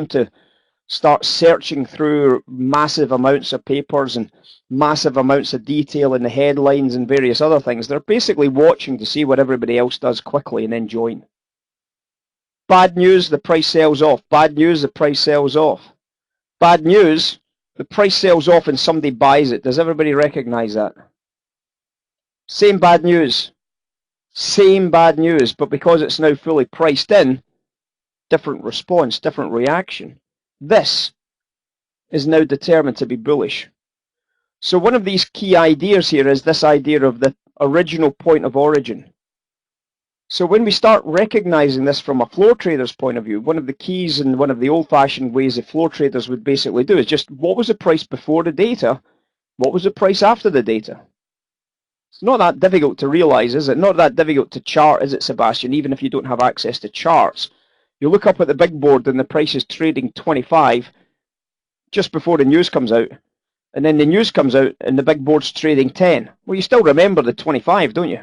to start searching through massive amounts of papers and massive amounts of detail in the headlines and various other things. They're basically watching to see what everybody else does quickly and then join. Bad news, the price sells off. Bad news, the price sells off. Bad news, the price sells off and somebody buys it. Does everybody recognize that? Same bad news. Same bad news, but because it's now fully priced in, different response, different reaction. This is now determined to be bullish. So one of these key ideas here is this idea of the original point of origin. So when we start recognizing this from a floor trader's point of view, one of the keys and one of the old-fashioned ways that floor traders would basically do is just what was the price before the data, what was the price after the data? It's not that difficult to realize, is it? Not that difficult to chart, is it, Sebastian, even if you don't have access to charts. You look up at the big board and the price is trading 25 just before the news comes out. And then the news comes out and the big board's trading 10. Well, you still remember the 25, don't you?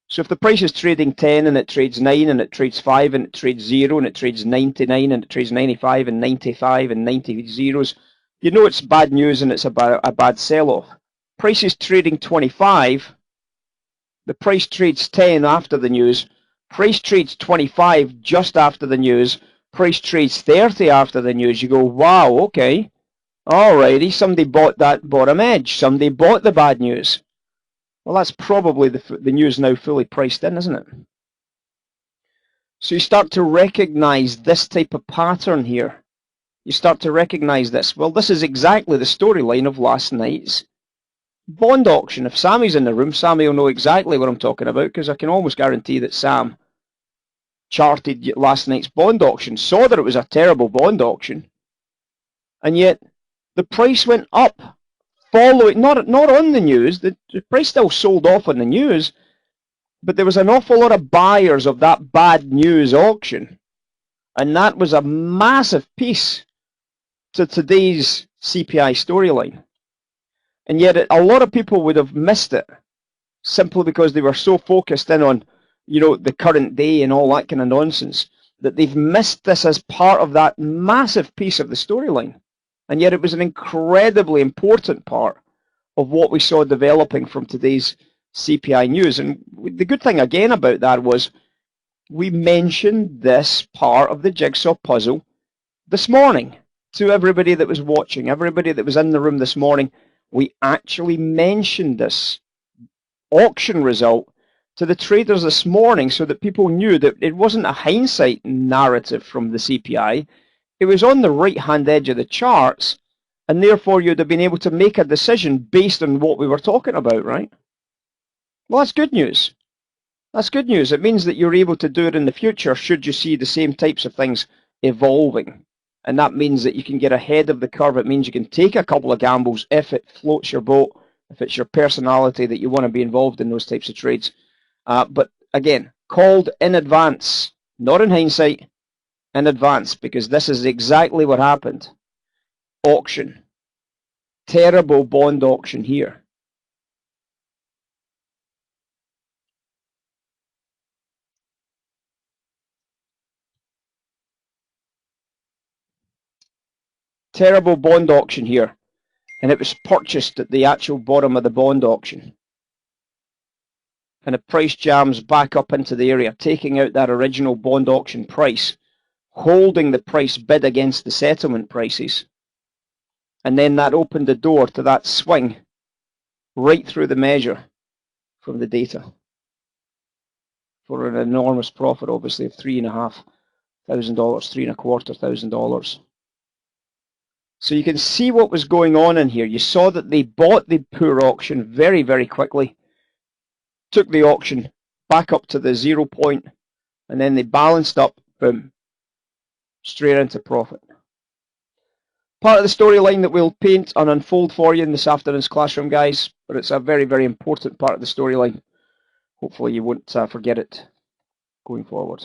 So if the price is trading 10 and it trades 9 and it trades 5 and it trades 0 and it trades 99 and it trades 95 and 95 and 90 zeros, you know it's bad news and it's a bad sell-off. Price is trading 25, the price trades 10 after the news, price trades 25 just after the news, price trades 30 after the news. You go, wow, okay, alrighty, somebody bought that bottom edge, somebody bought the bad news. Well, that's probably the news now fully priced in, isn't it? So you start to recognize this type of pattern here. You start to recognize this. Well, this is exactly the storyline of last night's bond auction. If Sammy's in the room, Sammy will know exactly what I'm talking about, because I can almost guarantee that Sam charted last night's bond auction, saw that it was a terrible bond auction, and yet the price went up following, not on the news. The price still sold off on the news, but there was an awful lot of buyers of that bad news auction, and that was a massive piece to today's CPI storyline. And yet a lot of people would have missed it simply because they were so focused in on, you know, the current day and all that kind of nonsense, that they've missed this as part of that massive piece of the storyline. And yet it was an incredibly important part of what we saw developing from today's CPI news. And the good thing again about that was we mentioned this part of the jigsaw puzzle this morning to everybody that was watching, everybody that was in the room this morning. We actually mentioned this auction result to the traders this morning so that people knew that it wasn't a hindsight narrative from the CPI. It was on the right-hand edge of the charts, and therefore you'd have been able to make a decision based on what we were talking about, right? Well, that's good news. That's good news. It means that you're able to do it in the future should you see the same types of things evolving. And that means that you can get ahead of the curve. It means you can take a couple of gambles if it floats your boat, if it's your personality that you want to be involved in those types of trades. But again, called in advance, not in hindsight, in advance, because this is exactly what happened. Auction. Terrible bond auction here. Terrible bond auction here. And it was purchased at the actual bottom of the bond auction. And the price jams back up into the area, taking out that original bond auction price, holding the price bid against the settlement prices. And then that opened the door to that swing right through the measure from the data for an enormous profit, obviously, of $3,500, $3,250. So you can see what was going on in here. You saw that they bought the poor auction very, very quickly, took the auction back up to the 0 point, and then they balanced up, boom, straight into profit. Part of the storyline that we'll paint and unfold for you in this afternoon's classroom, guys, but it's a very, very important part of the storyline. Hopefully you won't forget it going forward.